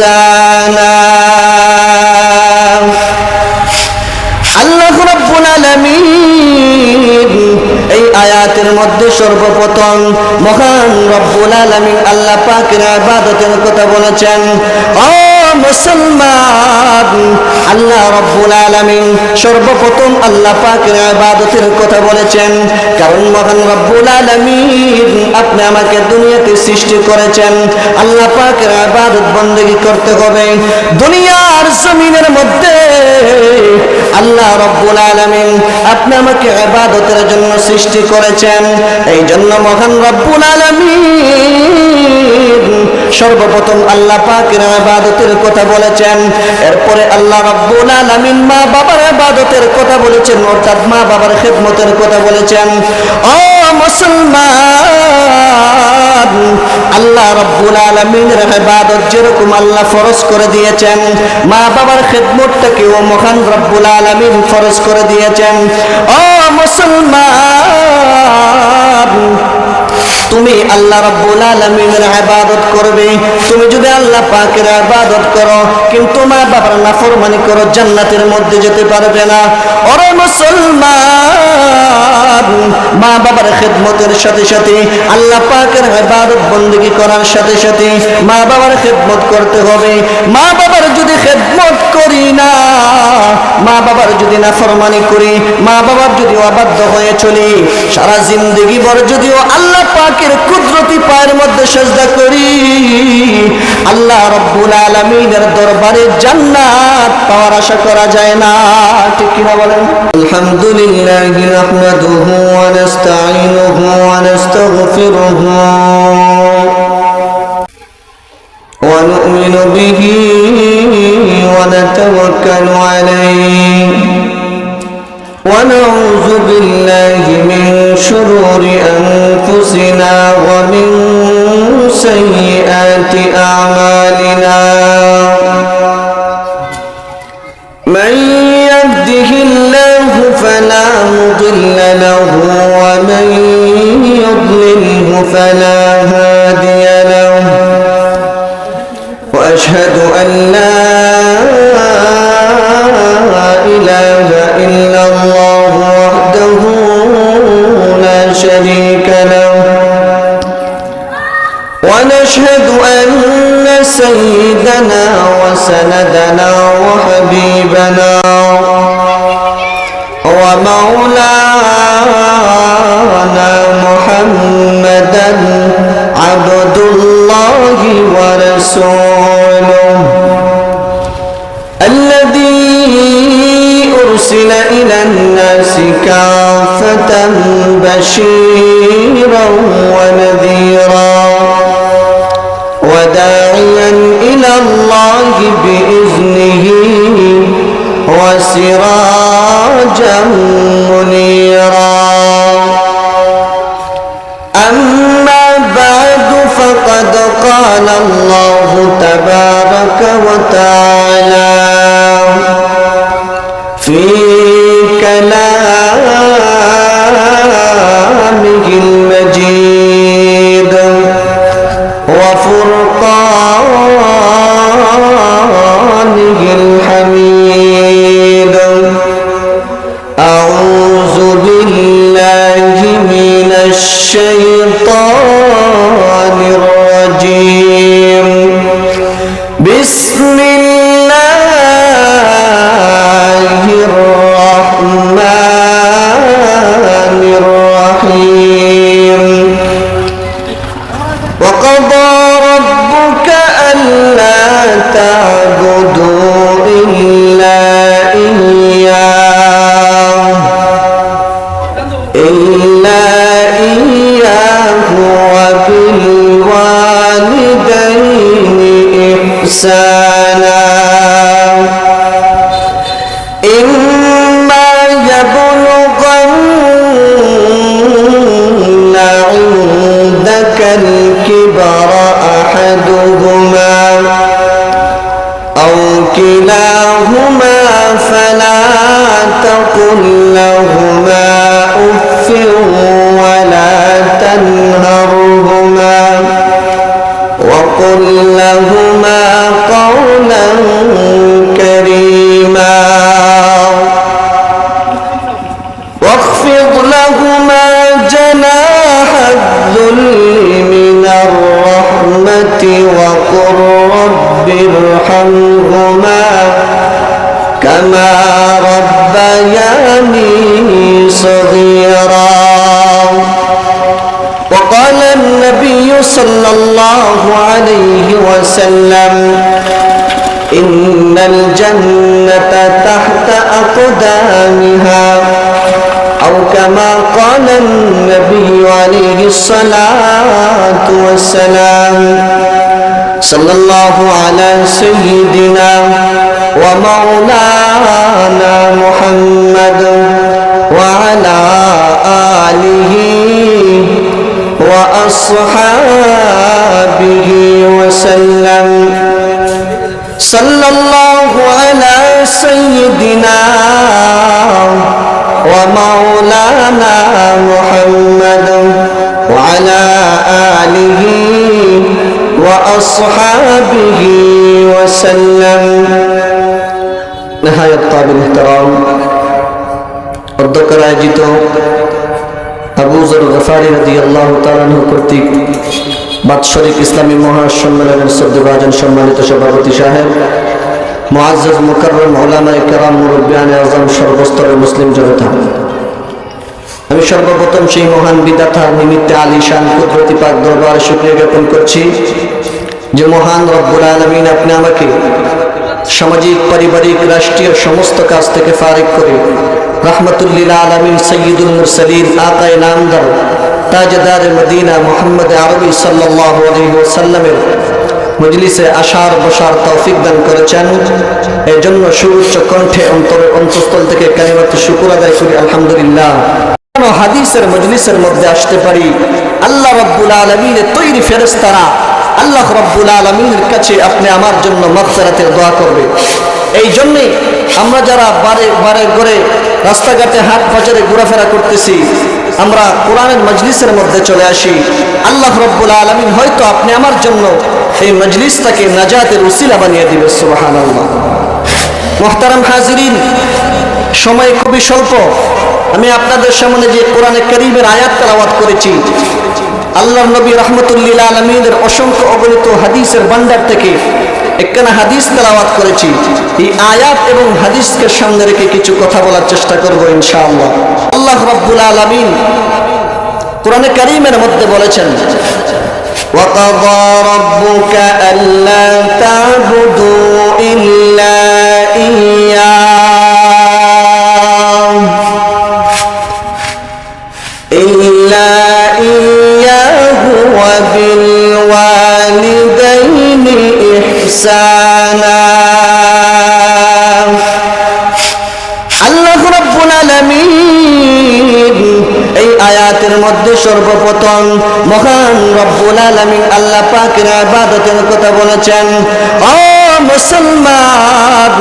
إحسانا আল্লাহ রাব্বুল আলামিন এই আয়াতের মধ্যে সর্বপ্রথম মহান রব্বুল আলামিন আল্লাহ পাকের ইবাদতের কথা বলেছেন। ও মুসলমান, আল্লাহ রাব্বুল আলামিন সর্বপ্রথম আল্লাহ পাকের ইবাদতের কথা বলেছেন, কারণ মহান রব্বুল আলামিন আপনি আমাকে দুনিয়াতে সৃষ্টি করেছেন। আল্লাহ পাকের ইবাদত বندگی করতে হবে। দুনিয়ার জমিনের মধ্যে আল্লাহ রব্বুল আলামিন আপনি আমাকে ইবাদতের জন্য সৃষ্টি করেছেন। এই জন্য মহান রব্বুল আলামিন সর্বপ্রথম আল্লাহ পাকের ইবাদতের কথা বলেছেন। এরপরে আল্লাহ রব্বুল আলামিন মা বাবার ইবাদতের কথা বলেছেন, অর্থাৎ মা বাবার খিদমতের কথা বলেছেন। ও মুসলমান, আল্লাহ রব্বুল আলামিনের ইবাদত যেরকম আল্লাহ ফরজ করে দিয়েছেন, মা বাবার খিদমতটাকেও মহান রব্বুল আলামিন ফরজ করে দিয়েছেন। ও মুসলমান, তুমি আল্লাহ রাব্বুল আলামিনের ইবাদত করবে। তুমি যদি আল্লাহ পাকের ইবাদত করো কিন্তু মা বাবার নাফরমানি করো, জান্নাতের মধ্যে যেতে পারবে না। ওরে মুসলমান, মা বাবার খিদমতের সাথে সাথে আল্লাহ পাকের ইবাদত বندگی করার সাথে সাথে মা বাবার খিদমত করতে হবে। মা বাবার যদি খিদমত করি না, মা বাবার যদি নাফরমানি করি, মা বাবার যদি অবাধ্য হয়ে চলি, সারা জিন্দেগি ভর যদিও আল্লাহ পাকের কুদরতি পায়ের মধ্যে সিজদা করি, আল্লাহ রাব্বুল আলামিনের দরবারে জান্নাত পাওয়ার আশা করা যায় না। ঠিক কি না বলেন? আলহামদুলিল্লাহি নাহমাদুহু ওয়া নাস্তাঈনুহু ওয়া নাস্তাগফিরুহু ওয়া নু'মিনু বিহি ওয়া নাতাওয়াক্কালু আলাইহি ওয়া নাউযু বিল্লাহি মিন শুরুরি আনফুসিনা ওয়া মিন সাইয়্যাতি আ'মালিনা। মান ইয়াহদিহিল্লাহু ফালা মুদিল্লা লাহু ওয়া মান ইউদ্লিলহু ফালা হাদিয়া লাহু ওয়া আশহাদু আন লা ইলাহা ইল্লাল্লাহু ওয়াহদাহু লা শারীকা লাহু ونشهد أن سيدنا وسندنا وحبيبنا ومولانا محمدا عبد الله ورسوله الذي أرسل إلى الناس كافة بشيرا ونذيرا وداعيا إلى الله بإذنه وسراجا منيرا. أما بعد فقد قال الله تبارك وتعالى في كلامه المجيد وفرقانه الحميد. أعوذ بالله من الشيطان الرجيم. بسم الله الرحمن الرحيم. وقضى ربك ألا تعبدوا إلا إياه وبالوالدين إحسانا. إما يبلغن عندك الكبر أحدهما أو كلاهما فلا تقل لهما أف ولا تنهرهما وقل لهما قولا الله عليه وسلم إن الجنة تحت أقدامها أو كما قال النبي عليه الصلاة والسلام صلى الله على سيدنا ومولانا محمد وعلى آله وأصحابه وسلم صلى الله على سيدنا ومولانا محمد وعلى آله وأصحابه وسلم نهاية قابل احترام অধ্যক্ষ আয়োজিত আবু যর গফারি রাদিয়াল্লাহু তাআলা আনহু কর্তৃক বাৎসরিক ইসলামী মহাসম্মেলনের শ্রদ্ধেভাজন সম্মানিত সভাপতি সাহেব, মুআজ্জাজ মুকাররম উলামায়ে কেরাম, মুরব্বিয়ানে আযম, সর্বস্তরের মুসলিম জনতা, আমি সর্বপ্রথম সেই মহান বিধাতা নিমিত্তে আলিশান কুদরতি পাক দরবারে শুকরিয়া জ্ঞাপন করছি যে মহান রব্বুল আলামিন আপনি আমাকে সামাজিক, পারিবারিক, রাষ্ট্রীয় সমস্ত কাজ থেকে ফারিগ করে রাহমাতুল লিল আলামিন সাইয়্যিদুল মুরসালিন আকায়ে নামদার তাজদার মদিনা মুহাম্মদ আরবি সাল্লাল্লাহু আলাইহি ওয়াসাল্লামের মজলিসে আসার বসার তৌফিক দান করেছেন। এই জন্য সুউচ্চ কণ্ঠে অন্তঃস্থল থেকে কালিমাত শুকর আদায় করি আলহামদুলিল্লাহ। হাদিসের মজলিসের মধ্যে আসতে পারি, আল্লাহ রাব্বুল আলামিনের তৈরি ফেরেশতারা আল্লাহ রাব্বুল আলামিনের কাছে আপনি আমার জন্য মাগফিরাতের দোয়া করবে। এই জন্যে আমরা যারা বারে ঘরে রাস্তাঘাটে হাট বাজারে ঘোরাফেরা করতেছি, আমরা কোরআনের মজলিসের মধ্যে চলে আসি। আল্লাহ রাব্বুল আলামিন হয়তো আপনি আমার জন্য এই মজলিসটাকে নাজাতের উসিলা বানিয়ে দিবে। সুবহানাল্লাহ। মুহতারাম হাজিরিন, সময় খুবই স্বল্প। আমি আপনাদের সামনে যে কোরআনে কারীমের আয়াত তেলাওয়াত করেছি, আল্লাহর নবী রাহমাতুল লিল আলামিনের অসংখ্য অগণিত হাদিসের ভান্ডার থেকে একখানা হাদিস তেলাওয়াত করেছি। এই আয়াত এবং হাদিসকে সামনে রেখে কিছু কথা বলার চেষ্টা করব ইনশাআল্লাহ। আল্লাহ রাব্বুল আলামিন কোরআনে কারীমের মধ্যে বলেছেন, وَقَضَى رَبُّكَ أَلَّا تَعْبُدُوا إِلَّا إِيَّاهُ وَبِالْوَالِدَيْنِ إِحْسَانًا। আল্লাহ রাব্বুল আলামিন এই আয়াতের মধ্যে সর্বপ্রথম মহান রব্বুল আলামিন আল্লাহ পাকের ইবাদতের কথা বলেছেন। ও মুসলমান,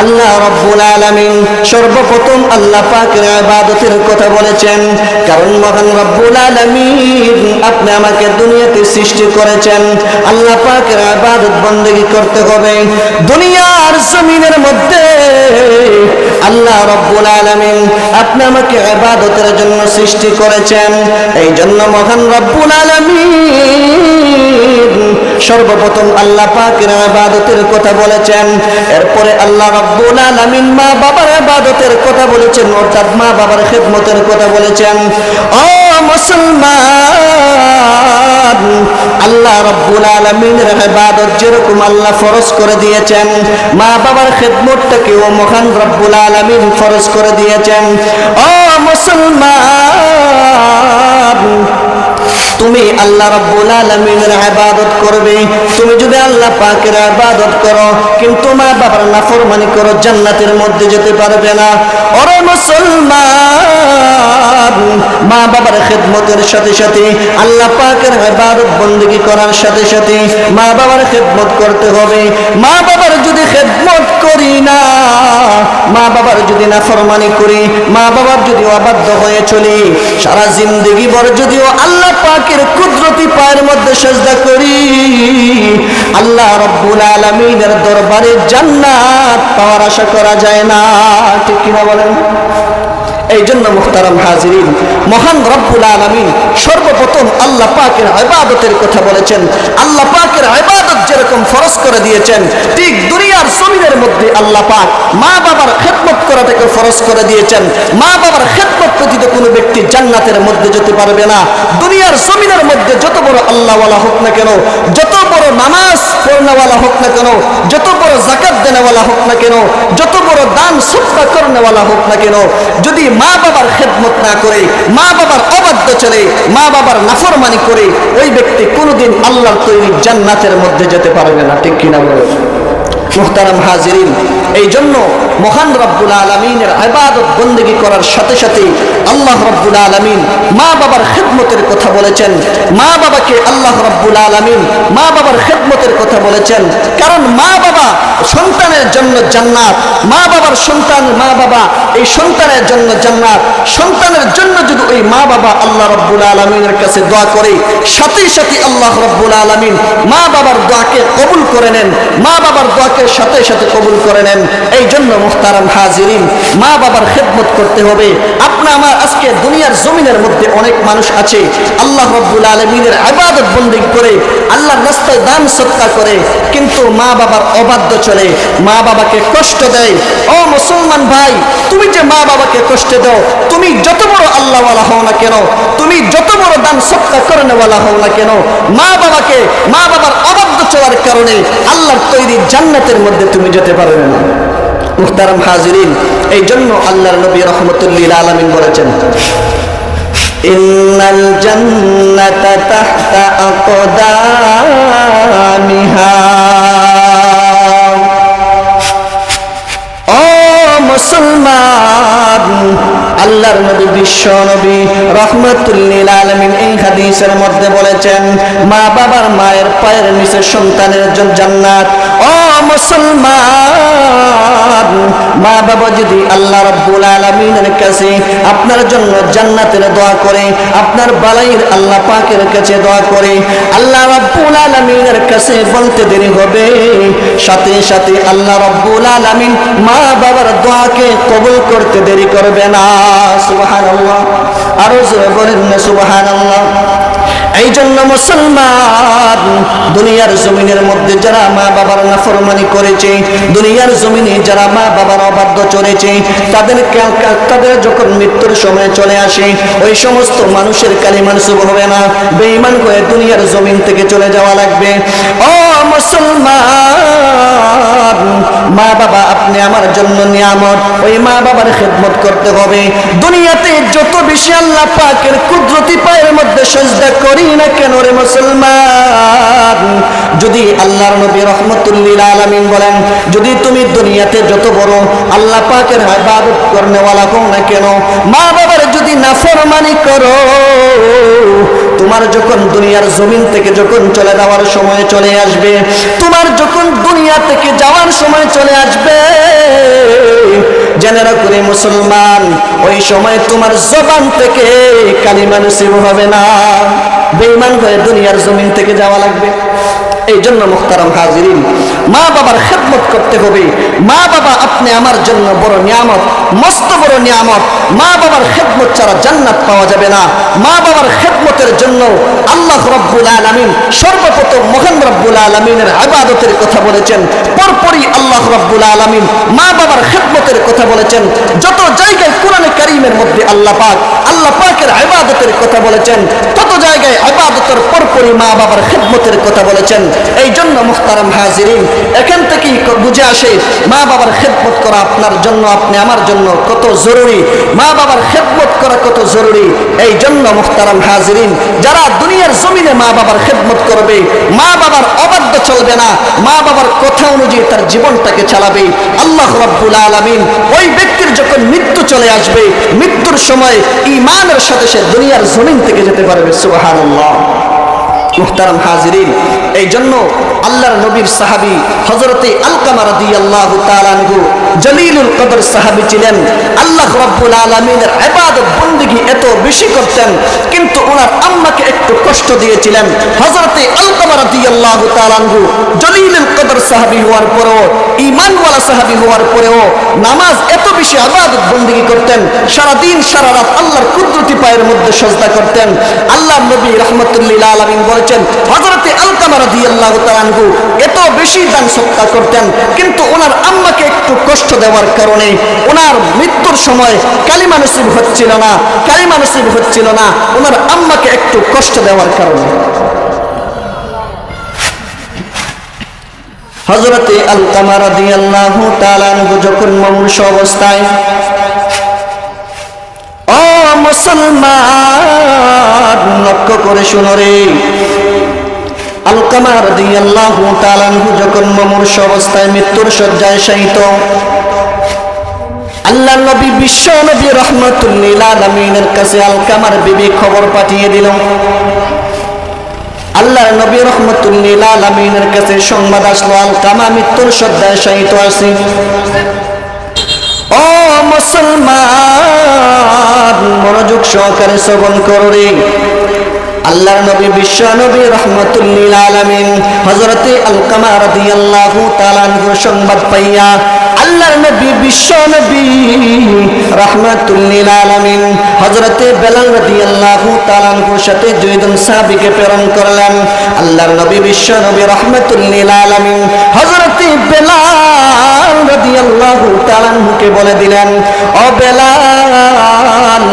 আল্লাহ রাব্বুল আলামিন সর্বপ্রথম আল্লাহ পাকের ইবাদতের কথা বলেছেন, কারণ মহান রব্বুল আলামিন আপনি আমাকে দুনিয়াতে সৃষ্টি করেছেন। আল্লাহ পাকের ইবাদত বندگی করতে হবে। দুনিয়ার জমিনের মধ্যে আল্লাহ রাব্বুল আলামিন আপনি আমাকে ইবাদতের জন্য সৃষ্টি করেছেন। এই জন্য মহান রব্বুল আলামিন সর্বপ্রথম আল্লাহ পাকের ইবাদতের কথা বলেছেন। এরপরে আল্লাহ রাব্বুল আলামিন মা বাবার ইবাদতের কথা বলেছেন, অর্থাৎ মা বাবার খিদমতের কথা বলেছেন। ও মুসলমান, আল্লাহ রাব্বুল আলামিনের ইবাদত যেরকম আল্লাহ ফরজ করে দিয়েছেন, মা বাবার খিদমতটাকেও মহান রব্বুল আলামিন ফরজ করে দিয়েছেন। ও মুসলমান, তুমি আল্লাহ রাব্বুল আলামিনের ইবাদত করবে। তুমি যদি আল্লাহ পাকের ইবাদত করো কিন্তু মা বাবার নাফরমানি করো, জান্নাতের মধ্যে যেতে পারবে না। ওরে মুসলমান, মা বাবার খিদমতের সাথে সাথে আল্লাহ পাকের ইবাদত বندگی করার সাথে সাথে মা বাবার খিদমত করতে হবে। মা বাবার যদি খিদমত করি না, মা বাবার যদি নাফরমানি করি, মা বাবার যদি অবাধ্য হয়ে চলি, সারা জিন্দেগি ভর যদিও আল্লাহ পাকের কুদরতি পায়ের মধ্যে সিজদা করি, আল্লাহ রাব্বুল আলামিনের দরবারে জান্নাত পাওয়ার আশা করা যায় না। ঠিক কিনা বলেন? এই জন্য মুহতারাম হাজিরিন, মহান রব্বুল আলামিন সর্বপ্রথম আল্লাহ পাকের ইবাদতের কথা বলেছেন। আল্লাহ পাকের ইবাদত যেরকম ফরজ করে দিয়েছেন, ঠিক দুনিয়ার জমিনের মধ্যে আল্লাহ পাক মা বাবার খেদমত করাটাকে ফরজ করে দিয়েছেন। মা বাবার খেদমত ব্যতীত কোনো ব্যক্তি জান্নাতের মধ্যে যেতে পারবে না। দুনিয়ার জমিনের মধ্যে যত বড় আল্লাহওয়ালা হোক না কেন, যত বড় নামাজ পড়নেওয়ালা হোক না কেন, যত বড় যাকাত দেনেওয়ালা হোক না কেন, যত বড় দান সদকা করনেওয়ালা হোক না কেন, যদি মা বাবার খেদমত না করে, মা বাবার অবাধ্য চলে, মা বাবার নাফরমানি করে, ওই ব্যক্তি কোনোদিন আল্লাহর তৈরি জান্নাতের মধ্যে যেতে পারবে না। ঠিক কিনা বলে? মুহতারাম হাজিরিন, এই জন্য মহান রব্বুল আলামিনের ইবাদত বন্দেগী করার সাথে সাথে আল্লাহ রব্বুল আলামিন মা বাবার খেদমতের কথা বলেছেন। মা বাবাকে আল্লাহ রব্বুল আলামিন মা বাবার খেদমতের কথা বলেছেন, কারণ মা বাবা সন্তানের জন্য জান্নাত। মা বাবার সন্তান, মা বাবা এই সন্তানের জন্য জান্নাত। সন্তানের জন্য যদি ওই মা বাবা আল্লাহ রব্বুল আলামিনের কাছে দোয়া করে, সাথে সাথে আল্লাহ রব্বুল আলামিন মা বাবার দোয়াকে কবুল করে নেন, মা বাবার দোয়াকে সাথে সাথে কবুল করে নেন। এই জন্য মুহতারাম হাজিরিন, মা বাবার খেদমত করতে হবে। আপনি আমার আজকে দুনিয়ার জমিনের মধ্যে অনেক মানুষ আছে আল্লাহ রব্বুল আলামিনের ইবাদত বন্দেগী করে, আল্লাহর রাস্তায় দান সদকা করে, কিন্তু মা বাবার অবাধ্য চলে, মা বাবাকে কষ্ট দেয়। ও মুসলমান ভাই, তুমি যে মা বাবাকে কষ্ট দাও, তুমি যত বড় আল্লাহওয়ালা হও না কেন, তুমি যত বড় দান সদকা করনেওয়ালা হও না কেন, মা বাবাকে, মা বাবার অবাধ্য চলার কারণে আল্লাহর তৈরি জান্নাতের মধ্যে তুমি যেতে পারবে না। মুহতারাম হাজিরিন, এই জন্য আল্লাহর নবী রাহমাতুল্লিল আলামিন বলেছেন, ইন্নাল জান্নাতা তাহতা আকদামিহা। ও মুসলমান, আল্লাহর নবী বিশ্ব নবী রাহমাতুল্লিল আলামিন এই হাদিসের মধ্যে বলেছেন, মা বাবার মায়ের পায়ের নিচে সন্তানের জন্য জান্নাত। ও মুসলমান, মা বাবা যদি আল্লাহ রাব্বুল আলামিনের কাছে আপনার জন্য জান্নাতের দোয়া করে, আপনার বালাইর আল্লাহ পাকের কাছে দোয়া করে, আল্লাহ রাব্বুল আলামিনের কাছে বলতে দেরি হবে, সাথে সাথে আল্লাহ রাব্বুল আলামিন মা বাবার দোয়াকে কবুল করতে দেরি করবে না। সুবহানাল্লাহ, আরো জোরে বলেন না সুবহানাল্লাহ। এই জন্য মুসলমান, দুনিয়ার জমিনের মধ্যে যারা মা বাবার নাফরমানি করেছে, দুনিয়ার জমিনে যারা মা বাবার অবাধ্য চলেছে, তাদের যখন মৃত্যুর সময় চলে আসে, ওই সমস্ত মানুষের কালিমা মানসুব হবে না, বেঈমান হয়ে দুনিয়ার জমিন থেকে চলে যাওয়া লাগবে। ও মুসলমান, মা বাবা আপনি আমার জন্য নিয়ামত, ওই মা বাবার খেদমত করতে হবে। দুনিয়াতে যত বেশি আল্লাহ পাকের কুদরতি পায়ের মধ্যে সিজদা করি না কেন রে মুসলমান, যদি আল্লাহর নবী রাহমাতুল্লিল আলামিন বলেন, যদি তুমি দুনিয়াতে যত বড় আল্লাহ পাকের ইবাদত করনেওয়ালা হও না কেন, মা বাবার যদি নাফরমানি করো, তোমার যখন দুনিয়ার জমিন থেকে যখন চলে যাওয়ার সময় চলে আসবে, তোমার যখন দুনিয়া থেকে যাওয়ার সময় চলে আসবে, জেনে রাখো রে মুসলমান, ওই সময় তোমার জবান থেকে কালিমা নসিব হবে না, বেঈমান হয়ে দুনিয়ার জমিন থেকে যাওয়া লাগবে। এই জন্য মুহতারাম হাজিরিন, মা বাবার খেদমত করতে হবে। মা বাবা আপনি আমার জন্য বড় নিয়ামত, মস্ত বড় নিয়ামত। মা বাবার খেদমত ছাড়া জান্নাত পাওয়া যাবে না। মা বাবার খেদমতের জন্য আল্লাহ রাব্বুল আলামিন সর্বপ্রথম মহান রাব্বুল আলামিনের ইবাদতের কথা বলেছেন, পরপরই আল্লাহ রাব্বুল আলামিন মা বাবার খেদমতের কথা বলেছেন। যত জায়গায় কোরআনে কারীমের মধ্যে আল্লাহ পাকের ইবাদতের কথা বলেছেন, তত জায়গায় ইবাদতের পরপরই মা বাবার খেদমতের কথা বলেছেন। এই জন্য মুহতারাম হাজিরিন, এখান থেকেই বুঝে আসে মা বাবার খেদমত করা আপনার জন্য, আপনি আমার জন্য কত জরুরি, মা বাবার খেদমত করা কত জরুরি। এই জন্য মুহতারাম হাজিরিন, যারা দুনিয়ার জমিনে মা বাবার খেদমত করবে, মা বাবার অবাধ্য চলবে না, মা বাবার কথা অনুযায়ী তার জীবনটাকে চালাবে, আল্লাহ রাব্বুল আলামিন ওই ব্যক্তির যখন মৃত্যু চলে আসবে, মৃত্যুর সময় ঈমানের সাথে সে দুনিয়ার জমিন থেকে যেতে পারবে। সুবহানাল্লাহ। মুহতারাম হাজিরিন, এই জন্য আল্লাহর নবীর সাহাবী হযরতে আলকামা রাদিয়াল্লাহু তাআলা আনহু জলিলুল কদর সাহাবী ছিলেন। আল্লাহ রাব্বুল আলামিনের ইবাদত বندگی এত বেশি করতেন, কিন্তু ওনার আম্মাকে একটু কষ্ট দিয়েছিলেন। হযরতে আলকামা রাদিয়াল্লাহু তাআলা আনহু জলিলুল কদর কদর সাহাবী হওয়ার পরেও, ঈমানওয়ালা সাহাবী হওয়ার পরেও নামাজ এত বেশি ইবাদত বন্দেগী করতেন, সারা দিন সারা রাত আল্লাহর কুদরতি পায়ের মধ্যে সিজদা করতেন। আল্লাহর নবী রাহমাতুল লিল আলামিন বলেছেন, হযরতে আলকামা রাদিয়াল্লাহু তাআলা আনহু এত বেশি দান সদকা করতেন, কিন্তু ওনার আম্মাকে একটু কষ্ট দেওয়ার কারণে ওনার মৃত্যুর সময় কালিমা নসিব হচ্ছিল না, কালিমা নসিব হচ্ছিল না ওনার আম্মাকে একটু কষ্ট দেওয়ার কারণে। হযরতে আলকামা রাদিয়াল্লাহু তাআলা আনহু যখন মুমূর্ষ অবস্থায়, ও মুসলমান লক্ষ্য করে শুনো রে, আলকামা রাদিয়াল্লাহু তাআলা আনহু যখন মুমূর্ষ অবস্থায় মৃত্যুর শয্যায় শায়িত, আল্লাহর নবী বিশ্ব নবী রাহমাতুল লিল আলামিনের কাছে আলকামার বিবি খবর পাঠিয়ে দিল। আল্লাহর নবী রাহমাতুল লিল আলামিনের কাছে সংবাদ আসলো, আলকামা মৃত্যুর শয্যায় শায়িত আছে। ও মুসলমান মনোযোগ সহকারে শ্রবণ করো রে, আল্লাহর নবী বিশ্ব নবী রাহমাতুল লিল আলামিন হযরতে আলকামা রাদিয়াল্লাহু তাআলা আনহুর সংবাদ পাইয়া আল্লাহর নবী বিশ্ব নবী রাহমাতুল লিল আলামিন হযরতে বেলাল রাদিয়াল্লাহু তাআলা আনহুর সাথে দুইজন সাহাবীকে প্রেরণ করলেন। আল্লাহর নবী বিশ্ব নবী রাহমাতুল লিল আলামিন হযরতে বেলাল রাদিয়াল্লাহু তাআলা আনহুকে বলে দিলেন, ও বেলাল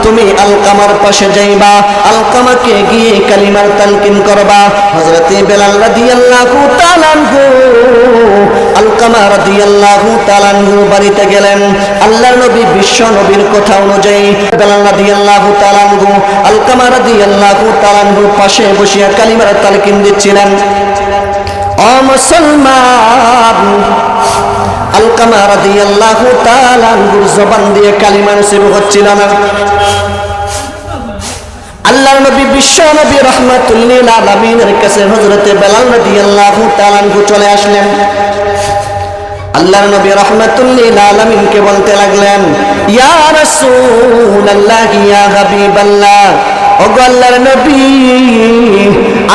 তুমি আলকামার পাশে যাইবা, আলকামাকে গিয়ে কালিমার তালকিন করবা। হযরতে বেলাল রাদিয়াল্লাহু তাআলা আনহু আলকামা রাদিয়াল্লাহু তাআলা আনহু বাড়িতে গেলেন। আল্লাহর নবী বিশ্ব নবীর কথা অনুযায়ী বেলাল রাদিয়াল্লাহু তাআলা আনহু আলকামা রাদিয়াল্লাহু তাআলা আনহুর পাশে বসিয়া কালিমার তালকিন দিচ্ছিলেন। ও মুসলমান, আলকামা রাদিয়াল্লাহু তাআলা আনহুর জবান দিয়ে কালিমা নসিব হচ্ছিল না। আল্লাহর নবী বিশ্ব নবী রাহমাতুল লিল আলামিনের কাছে হযরতে বেলাল রাদিয়াল্লাহু তাআলা আনহু চলে আসলেন। আল্লাহর নবী রাহমাতুল লিল আলামিনকে বলতে লাগলেন, ইয়া রাসূলুল্লাহ ইয়া হাবিবাল্লাহ, ওগো আল্লাহর নবী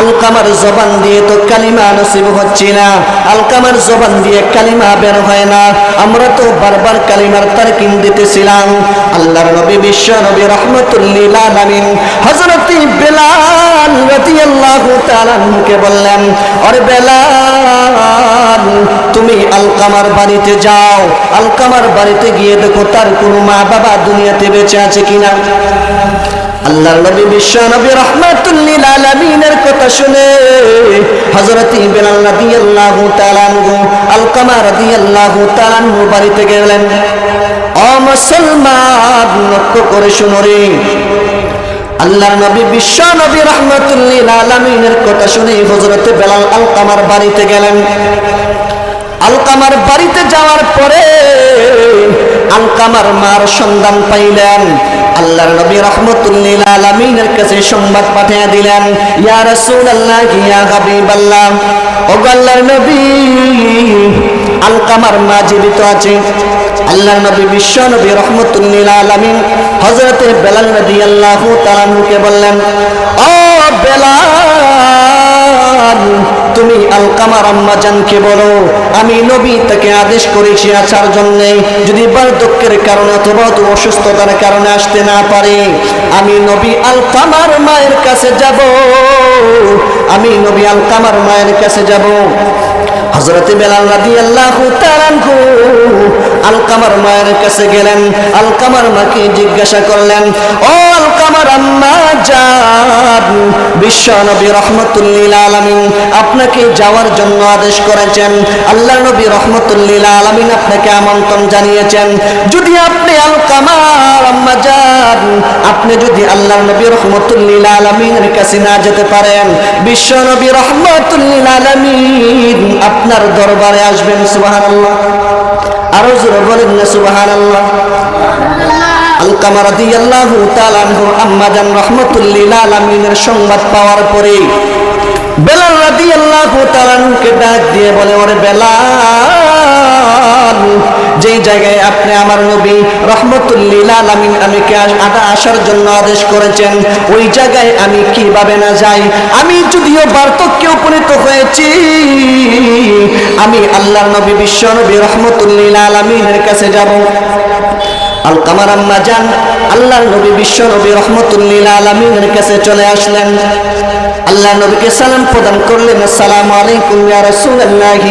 আলকামার জবান দিয়ে তো কালিমা নসিব হচ্ছে না, আলকামার জবান দিয়ে কালিমা বের হয় না, আমরা তো বারবার কালিমার তালকিন দিতেছিলাম। আল্লাহর নবী বিশ্ব নবী রাহমাতুল লিল আলামিন হযরত বেলাল রাদিয়াল্লাহু তাআলা আনহুকে বললেন, আরে বেলাল তুমি আলকামার বাড়িতে যাও, আলকামার বাড়িতে গিয়ে দেখো তার কোনো মা বাবা দুনিয়াতে বেঁচে আছে কিনা। আল্লাহর নবী বিশ্ব নবী রাহমাতুল লিল আলামিনের কথা শুনে হযরত বেলাল রাদিয়াল্লাহু তাআলা আনহু আলকামা রাদিয়াল্লাহু তাআলা আনহু বাড়িতে গেলেন। ও মুসলমান লক্ষ্য করে শুনো রে, আল্লাহর নবী বিশ্ব নবী রাহমাতুল লিল আলামিনের কথা শুনে হযরত বেলাল আলকামার বাড়িতে গেলেন। আলকামার বাড়িতে যাওয়ার পরে আলকামার মার সন্ধান পাইলেন। আল্লাহর নবী রাহমাতুল লিল আলামিনের কাছে সংবাদ পাঠিয়ে দিলেন, ইয়া রাসূলুল্লাহ ইয়া হাবিবাল্লাহ, ওগো আল্লাহর নবী আলকামার মা জীবিত আছে। আল্লাহর নবী বিশ্ব নবী রাহমাতুল লিল আলামিন হযরতে বেলাল রাদিয়াল্লাহু তাআলা আনহুকে বললেন, ও বেলাল তুমি আলকামার আম্মা জানকে বলো আমি নবী তাকে আদেশ করেছি আসার জন্য, যদি বার্ধক্যের কারণে অথবা অসুস্থতার কারণে আসতে না পারে আমি নবী আলকামার মায়ের কাছে যাব, আমি নবী আলকামার মায়ের কাছে যাব। হযরত বেলাল রাদিয়াল্লাহু তাআলা আনহু আলকামার মায়ের কাছে গেলেন। আলকামার মাকে জিজ্ঞাসা করলেন, ও আলকামার আম্মা জান, বিশ্ব নবী রাহমাতুল লিল আলামিন আপনাকে যাওয়ার জন্য আদেশ করেছেন, আল্লাহর নবী রাহমাতুল লিল আলামিন আপনাকে আমন্ত্রণ জানিয়েছেন। যদি আপনি আলকামার আম্মা জান আপনি যদি আল্লাহর নবী রাহমাতুল লিল আলামিনের কাছে না যেতে পারেন, বিশ্ব নবী রাহমাতুল লিল আলামিন আপনার দরবারে আসবেন। সুবহানাল্লাহ, আরো জোরে বলেন না সুবহানাল্লাহ। আলকামা রাদিয়াল্লাহু তাআলা আনহু আম্মা জান রাহমাতুল লিল আলামিনের সংবাদ পাওয়ার পরে বেলাল রাদিয়াল্লাহু তাআলা আনহুকে ডাক দিয়ে বলে, ওরে বেলাল যেই জায়গায় আপনি আমার নবী রহমতুল লিল আলামিন আমাকে আসার জন্য আদেশ করেছেন, ওই জায়গায় আমি কিভাবে না যাই? আমি যদিও বার্ধক্যে উপনীত হয়েছি, আমি আল্লাহর নবী বিশ্ব নবী রহমতুল লিল আলামিনের কাছে যাব। আলকামার আম্মা জান আল্লাহর নবী বিশ্ব নবী রহমতুল লিল আলামিনের কাছে চলে আসলেন। আল্লাহ নবীকে সালাম প্রদান করলেন, আসসালামু আলাইকুম ইয়া রাসূলুল্লাহ,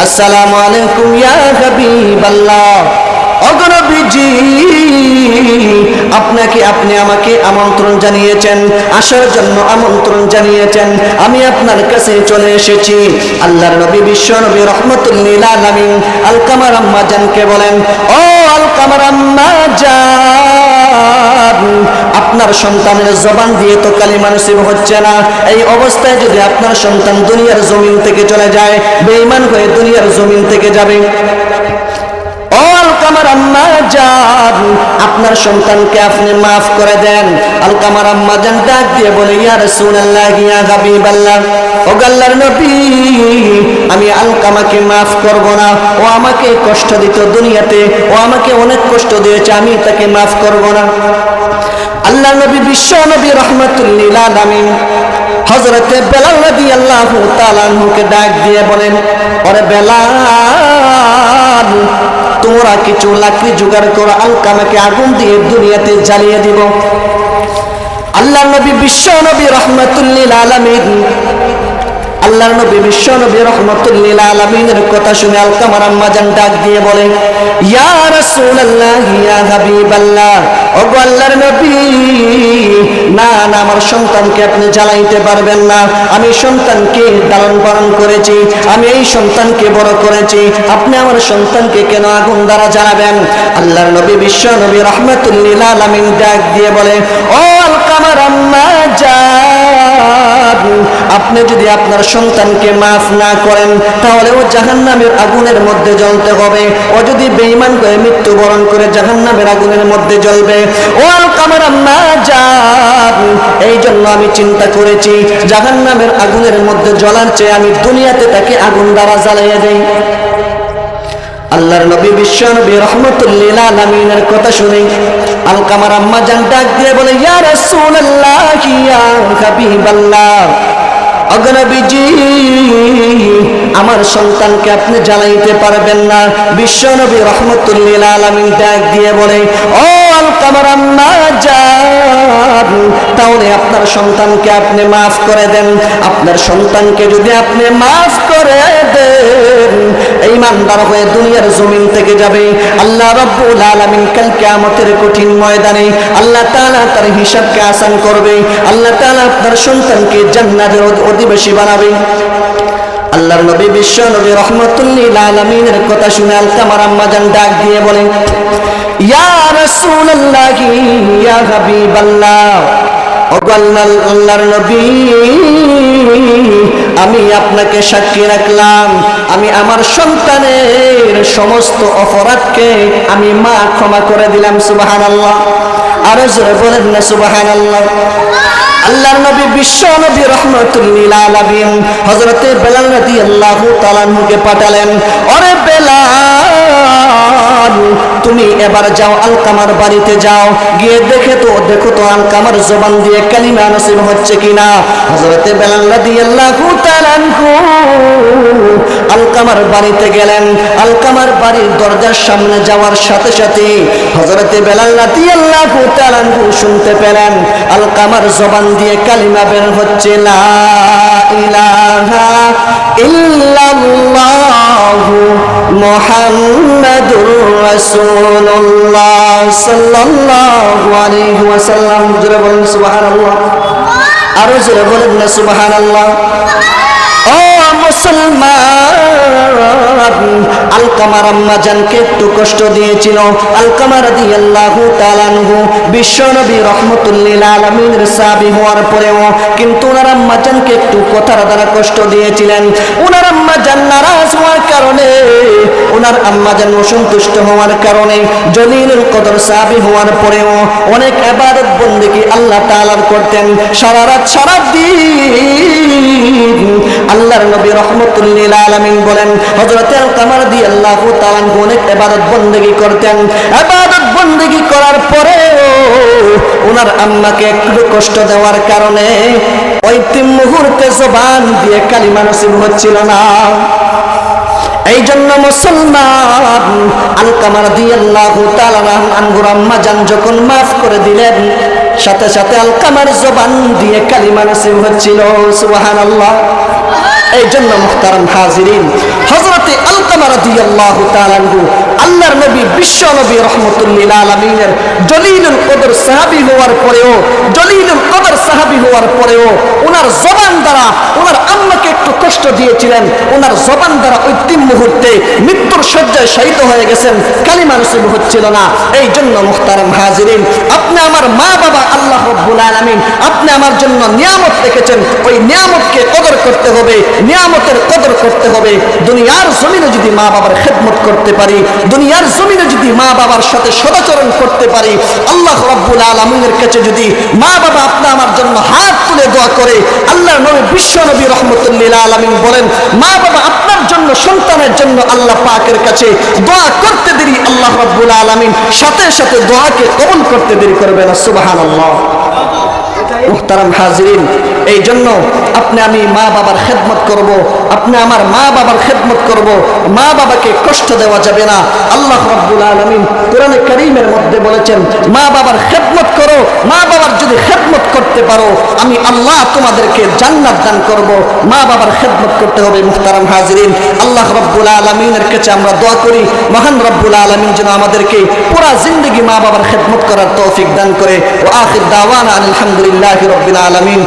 আসসালামু আলাইকুম ইয়া হাবিবাল্লাহ। ওগো নবীজি, আপনি আমাকে আমন্ত্রণ জানিয়েছেন, আসার জন্য আমন্ত্রণ জানিয়েছেন, আমি আপনার কাছে চলে এসেছি। আল্লাহর নবী বিশ্ব নবী রহমতুল লিল আলামিন আলকামার আম্মা জানকে বলেন, ও আলকামার আম্মা জান, আপনার সন্তানের জবান দিয়ে তো কালিমা নসিব হচ্ছে না। এই অবস্থায় যদি আপনার সন্তান দুনিয়ার জমিন থেকে চলে যায়, বেঈমান হয়ে দুনিয়ার জমিন থেকে যাবে। ও আলকামার আম্মা জান, আপনার সন্তানকে আপনি মাফ করে দেন। আলকামার আম্মা জান ডাক দিয়ে বলে, ইয়া রাসূলুল্লাহ, ইয়া হাবিবাল্লাহ, ও আল্লাহর নবী, আমি আলকামাকে মাফ করব না। ও আমাকে কষ্ট দিত দুনিয়াতে, ও আমাকে অনেক কষ্ট দিয়েছে, আমি তাকে মাফ করব না। আল্লাহর নবী বিশ্ব নবী রহমতুল লিল আলামিন হযরতে বেলাল রাদিয়াল্লাহু তাআলা আনহুকে ডাক দিয়ে বলেন, ওরে বেলাল, তোমরা কিছু লাকড়ি জোগাড় করো, আলকামাকে আগুন দিয়ে দুনিয়াতে জ্বালিয়ে দিব। আল্লাহর নবী বিশ্ব নবী রহমতুল লিল আলামিন আল্লাহর নবী বিশ্ব নবী রাহমাতুল লিল আলামিনের কথা শুনে আলকামার আম্মা জান ডাক দিয়ে বলে, ইয়া রাসূলুল্লাহ, ইয়া হাবিবাল্লাহ, ওগো আল্লাহর নবী, না না, আমার সন্তানকে আপনি জ্বালাইতে পারবেন না। আমি সন্তানকে লালন পালন করেছি, আমি এই সন্তানকে বড় করেছি, আপনি আমার সন্তানকে কেন আগুন দ্বারা জ্বালাবেন? আল্লাহর নবী বিশ্ব নবী রাহমাতুল লিল আলামিন ডাক দিয়ে বলে, ও আলকামার আম্মা জান, আপনি যদি আপনার সন্তানকে মাফ না করেন, তাহলে ও জাহান্নামের আগুনের মধ্যে জ্বলতে হবে। ও যদি বেঈমান হয়ে মৃত্যুবরণ করে জাহান্নামের আগুনের মধ্যে জ্বলবে। ও আলকামার আম্মা জান, এই জন্য আমি চিন্তা করেছি, জাহান্নামের আগুনের মধ্যে জ্বলার চেয়ে আমি দুনিয়াতে তাকে আগুন দ্বারা জ্বালিয়ে দেই। আল্লাহর নবী বিশ্ব নবী রাহমাতুল লিল আলামিনের কথা শুনে আলকামার আম্মা জান ডাক দিয়ে বলে, ইয়া রাসূলুল্লাহ, ইয়া হাবিবাল্লাহ, ওগো নবীজি, আমার সন্তানকে আপনি জ্বালাইতে পারবেন না। বিশ্ব নবী রাহমাতুল লিল আলামিন ডাক দিয়ে বলে, ও আলকামার আম্মা জান, তাহলে আপনার সন্তানকে আপনি মাফ করে দেন। আপনার সন্তানকে যদি আপনি মাফ করে দেন, ঈমানদার হয়ে দুনিয়ার জমিন থেকে যাবে। আল্লাহ রাব্বুল আলামিন কাল কিয়ামতের কঠিন ময়দানে আল্লাহ তাআলা তার হিসাবকে আসান করবে। আল্লাহ তাআলা আপনার সন্তানকে জান্নাতের অধিবাসী বানাবে। আল্লাহর নবী বিশ্ব নবী রাহমাতুল লিল আলামিনের কথা শুনে আলকামার আম্মা জান ডাক দিয়ে বলেন, ইয়া রাসূলুল্লাহ, ইয়া হাবিবাল্লাহ, ওগো আল্লাহর নবী, আমি আপনাকে সাক্ষী রাখলাম, আমি আমার সন্তানের সমস্ত অপরাধকে আমি ক্ষমা করে দিলাম। সুবহানাল্লাহ, আরো জোরে বলেন না সুবহানাল্লাহ। আল্লাহর নবী বিশ্ব নবী রাহমাতুল লিল আলামিন হযরতে বেলাল রাদিয়াল্লাহু তাআলা আনহুকে পাঠালেন, ওরে বেলাল, তুমি এবার যাও আলকামার বাড়িতে যাও, গিয়ে দেখো তো আলকামার জবান দিয়ে কালিমা নসিব হচ্ছে কিনা। হযরতে বেলাল রাদিয়াল্লাহু তাআলা আনহু আলকামার বাড়িতে গেলেন। আলকামার বাড়ির দরজার সামনে যাওয়ার সাথে সাথে হযরতে বেলাল রাদিয়াল্লাহু তাআলা আনহু শুনতে পেলেন আলকামার জবান দিয়ে কালিমা বের হচ্ছে, লা ইলাহা ইল্লাল্লাহু মুহাম্মাদুর রাসূলুল্লাহ সাল্লাল্লাহু আলাইহি ওয়াসাল্লাম। জোরে বলেন সুবহানাল্লাহ, আরো জোরে বলেন না সুবহানাল্লাহ। ও মুসলমান, আলকামার আম্মা জানকে একটু কষ্ট দিয়েছিল। আলকামা রাদিয়াল্লাহু তাআলা আনহু বিশ্ব নবী রাহমাতুল লিল আলামিনের সাহাবী হওয়ার পরেও কিন্তু ওনার আম্মা জানকে একটু কথার দ্বারা কষ্ট দিয়েছিলেন। ওনার আম্মা জান নারাজ হওয়ার কারণে, ওনার আম্মা জান অসন্তুষ্ট হওয়ার কারণে, জলিলুল কদর সাহাবী হওয়ার পরেও অনেক ইবাদত বন্দেগী আল্লাহ তাআলার করতেন। সারা রাত সারা দিন আল্লাহর নবী রাহমাতুল লিল আলামিন বলেন, হযরত আলকামা রাদিয়াল্লাহু রাদিয়াল্লাহু তাআলা অনেক ইবাদত বন্দেগী করতেন। ইবাদত বন্দেগী করার পরে ওনার আম্মাকে একটু কষ্ট দেওয়ার কারণে ওই 3 মুহূর্তে জবান দিয়ে কালিমা নসিব হচ্ছিল না। এই জন্য মুসলমান আলকামা রাদিয়াল্লাহু তাআলা আনহুর আম্মা জান যখন মাফ করে দিলেন, সাথে সাথে আলকামার জবান দিয়ে কালিমা নসিব হচ্ছিল। সুবহানাল্লাহ। এই জন্য মুহতারাম হাজিরিন, হযরতে আলকামা রাদিয়াল্লাহু তাআলা আনহু আল্লাহর নবী বিশ্ব নবী রাহমাতুল লিল আলামিনের জলিলুল কদর সাহাবী হওয়ার পরেও, জলিলুল কদর সাহাবী হওয়ার পরেও ওনার জবান দ্বারা ওনার আম্মাকে একটু কষ্ট দিয়েছিলেন। ওনার জবান দ্বারা ওই 3 মুহূর্তে মৃত্যুর শয্যায় শহীদ হয়ে গেছেন, কালিমা নসিব হচ্ছিল না। এই জন্য মুহতারাম হাজিরিন, আপনি আমার মা বাবা আল্লাহ রাব্বুল আলামিন আপনি আমার জন্য নিয়ামত রেখেছেন, ওই নিয়ামতকে কদর করতে হবে, নিয়ামতের কদর করতে হবে। দুনিয়ার জমিনে যদি মা বাবার খেদমত করতে পারি, দুনিয়ার জমিনে যদি মা বাবার সাথে সদাচরণ করতে পারি, আল্লাহ রাব্বুল আলামিনের কাছে যদি মা বাবা আপনি আমার জন্য হাত তুলে দোয়া করে, আল্লাহর নবী বিশ্ব নবী রাহমাতুল লিল আলামিন বলেন, মা বাবা আপনার জন্য, সন্তানের জন্য আল্লাহ পাকের কাছে দোয়া করতে দেরি আল্লাহ রাব্বুল আলামিন সাথে সাথে দোয়াকে কবুল করতে দেরি করবে না। সুবহানাল্লাহ। মুহতারাম হাজিরিন, এই জন্য আপনি আমি মা বাবার খেদমত করব, আপনি আমার মা বাবার খেদমত করব। মা বাবাকে কষ্ট দেওয়া যাবে না। আল্লাহ রাব্বুল আলামিন কোরআনে কারীমের মধ্যে বলেছেন, মা বাবার খেদমত করো, মা বাবার যদি খেদমত করতে পারো আমি আল্লাহ তোমাদেরকে জান্নাত দান করব। মা বাবার খেদমত করতে হবে। মুহতারাম হাজিরিন, আল্লাহ রাব্বুল আলামিনের কাছে আমরা দোয়া করি, মহান রাব্বুল আলামিন যেন আমাদেরকে পুরা জিন্দেগি মা বাবার খেদমত করার তৌফিক দান করে। ওয়া আখির দাওয়ানা আলহামদুলিল্লাহি রাব্বিল আলামিন।